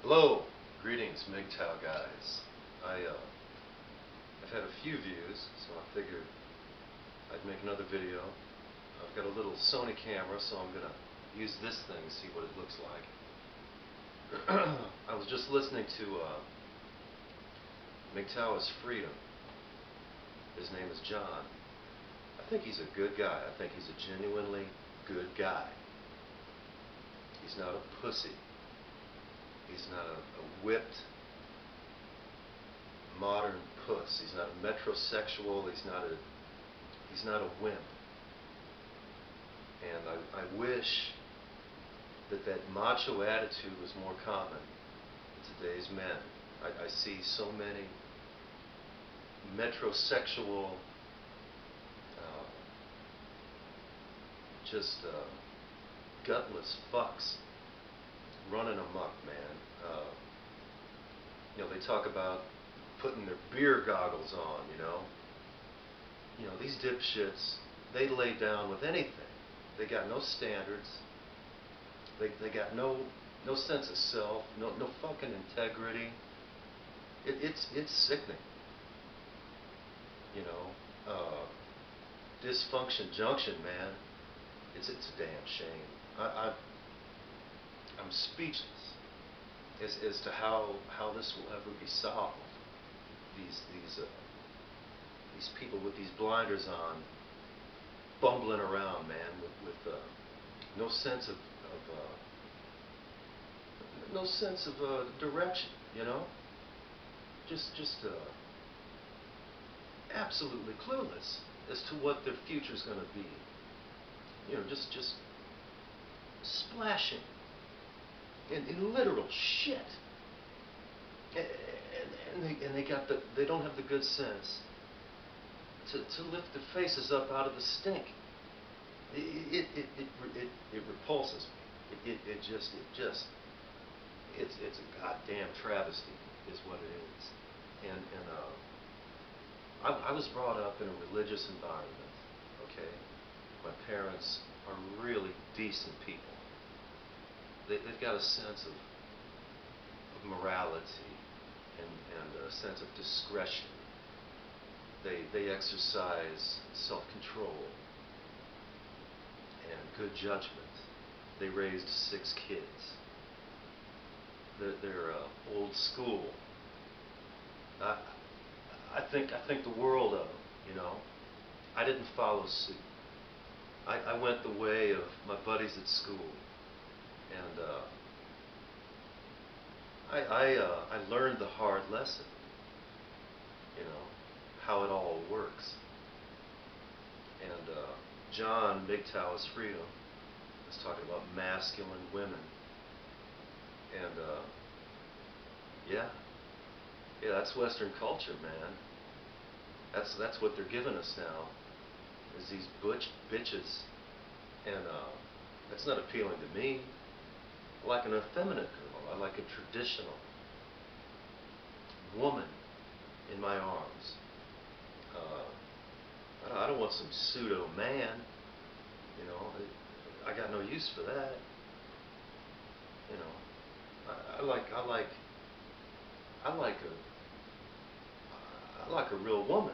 Hello, greetings MGTOW guys. I've had a few views, so I figured I'd make another video. I've got a little Sony camera, so I'm gonna use this thing and see what it looks like. I was just listening to MGTOW is Freedom. His name is John. I think he's a good guy. I think he's a genuinely good guy. He's not a pussy. He's not a whipped modern puss. He's not a metrosexual. He's not a wimp. And I wish that macho attitude was more common in today's men. I see so many metrosexual, gutless fucks running amok, man. They talk about putting their beer goggles on, these dipshits, they lay down with anything. They got no standards. They got no sense of self, no fucking integrity. It's sickening. Dysfunction junction, man. It's a damn shame. I'm speechless as to how this will ever be solved. These people with these blinders on, bumbling around, man, with no sense of direction, just absolutely clueless as to what their future's going to be. Just splashing in literal shit, and they don't have the good sense to lift their faces up out of the stink. It repulses me. It's a goddamn travesty, is what it is. And I was brought up in a religious environment. Okay, my parents are really decent people. They've got a sense of morality and a sense of discretion. They exercise self-control and good judgment. They raised 6 kids. They're old school. I think the world of them. I didn't follow suit. I went the way of my buddies at school, and I learned the hard lesson. How it all works. And John MGTOW is Freedom was talking about masculine women, and yeah, that's Western culture, man. That's what they're giving us now, is these butch bitches, and that's not appealing to me. I like an effeminate girl. I like a traditional woman in my arms. I don't want some pseudo man. I got no use for that. I like a real woman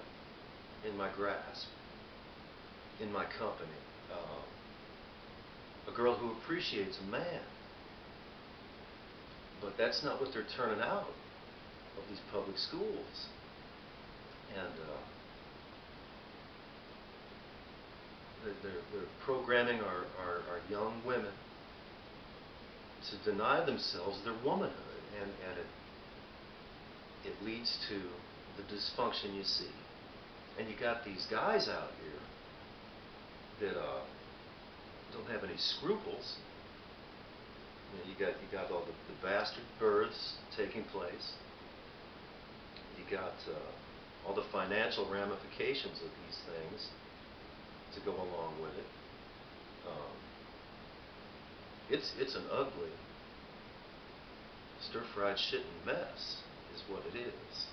in my grasp, in my company. A girl who appreciates a man. But that's not what they're turning out of these public schools. And they're programming our young women to deny themselves their womanhood, and it leads to the dysfunction you see. And you got these guys out here that don't have any scruples. You got all the bastard births taking place. You got all the financial ramifications of these things to go along with it. It's an ugly, stir-fried shit and mess, is what it is.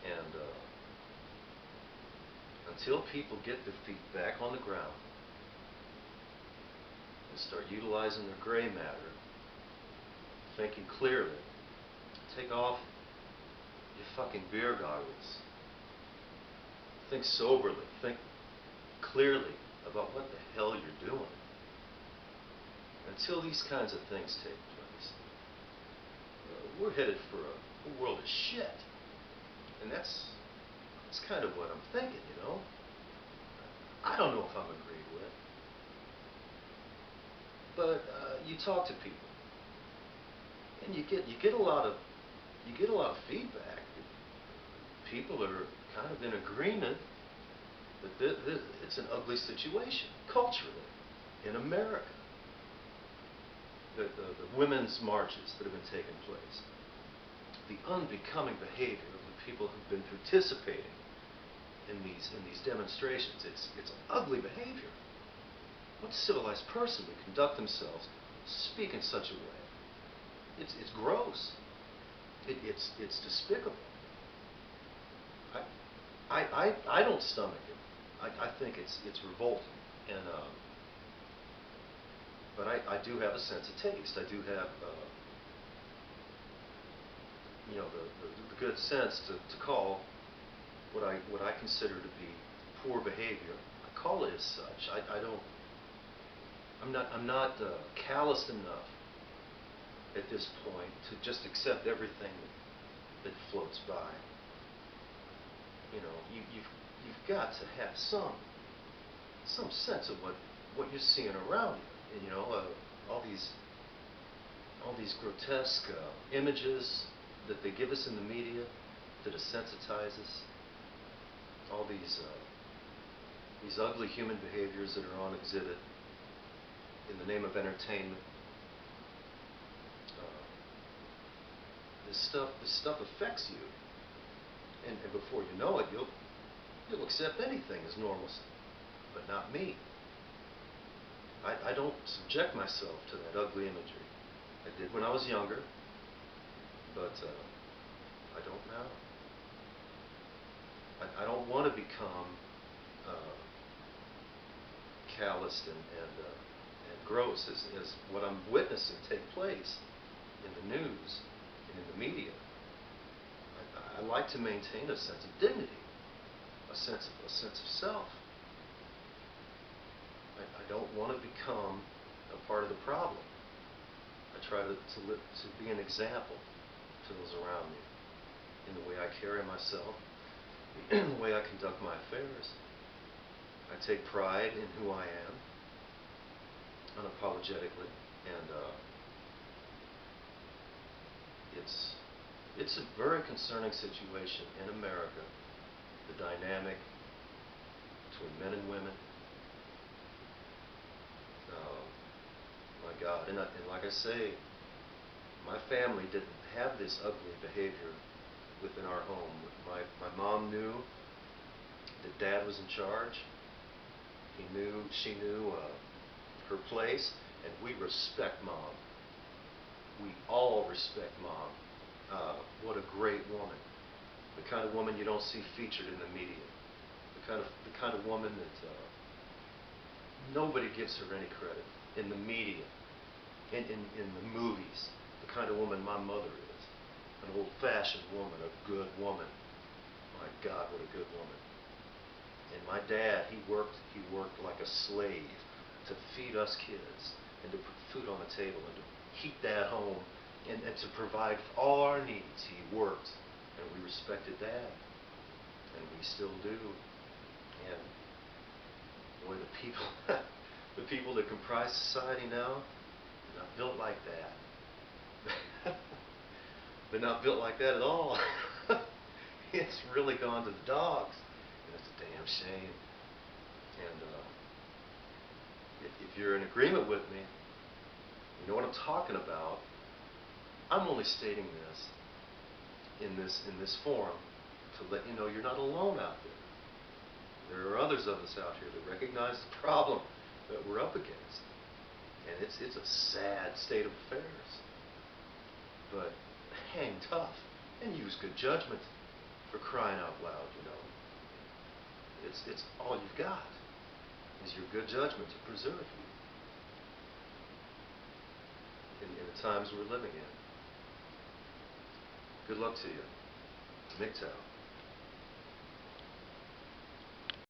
And until people get their feet back on the ground and start utilizing their gray matter thinking clearly. Take off your fucking beer goggles. Think soberly. Think clearly about what the hell you're doing. Until these kinds of things take place, we're headed for a world of shit. And that's kind of what I'm thinking, you know? I don't know if I'm agreed with. But you talk to people, and you get a lot of feedback. People are kind of in agreement that it's an ugly situation culturally in America. The women's marches that have been taking place, the unbecoming behavior of the people who've been participating in these demonstrations. It's ugly behavior. What civilized person would conduct themselves, speak in such a way? It's gross. It's despicable. I don't stomach it. I think it's revolting, and but I do have a sense of taste. I do have you know, the good sense to call what I consider to be poor behavior. I call it as such. I'm not calloused enough at this point to just accept everything that floats by. You know, you've got to have some sense of what you're seeing around you. And, you know, all these grotesque images that they give us in the media to desensitize us. All these ugly human behaviors that are on exhibit in the name of entertainment. This stuff affects you, and before you know it, you'll accept anything as normalcy, but not me. I don't subject myself to that ugly imagery. I did when I was younger, but I don't now. I don't want to become calloused and gross as what I'm witnessing take place in the news and in the media. I like to maintain a sense of dignity, a sense of self. I don't want to become a part of the problem. I try to be an example to those around me in the way I carry myself, in the way I conduct my affairs. I take pride in who I am, unapologetically, and it's a very concerning situation in America, the dynamic between men and women. My God, and like I say, my family didn't have this ugly behavior within our home. My mom knew that Dad was in charge. She knew her place, and we respect Mom. We all respect Mom. What a great woman. The kind of woman you don't see featured in the media. The kind of woman that nobody gives her any credit in the media, in the movies. The kind of woman my mother is. An old-fashioned woman, a good woman. My God, what a good woman. And my dad, he worked like a slave to feed us kids and to put food on the table and to keep Dad home and to provide for all our needs. He worked, and we respected Dad, and we still do. And boy, the people that comprise society now, they're not built like that. They're not built like that at all. It's really gone to the dogs, and it's a damn shame. And if you're in agreement with me, you know what I'm talking about. I'm only stating this in this forum to let you know you're not alone out there. There are others of us out here that recognize the problem that we're up against, and it's a sad state of affairs. But hang tough and use good judgment, for crying out loud, you know. It's all you've got is your good judgment to preserve you in the times we're living in. Good luck to you. MGTOW.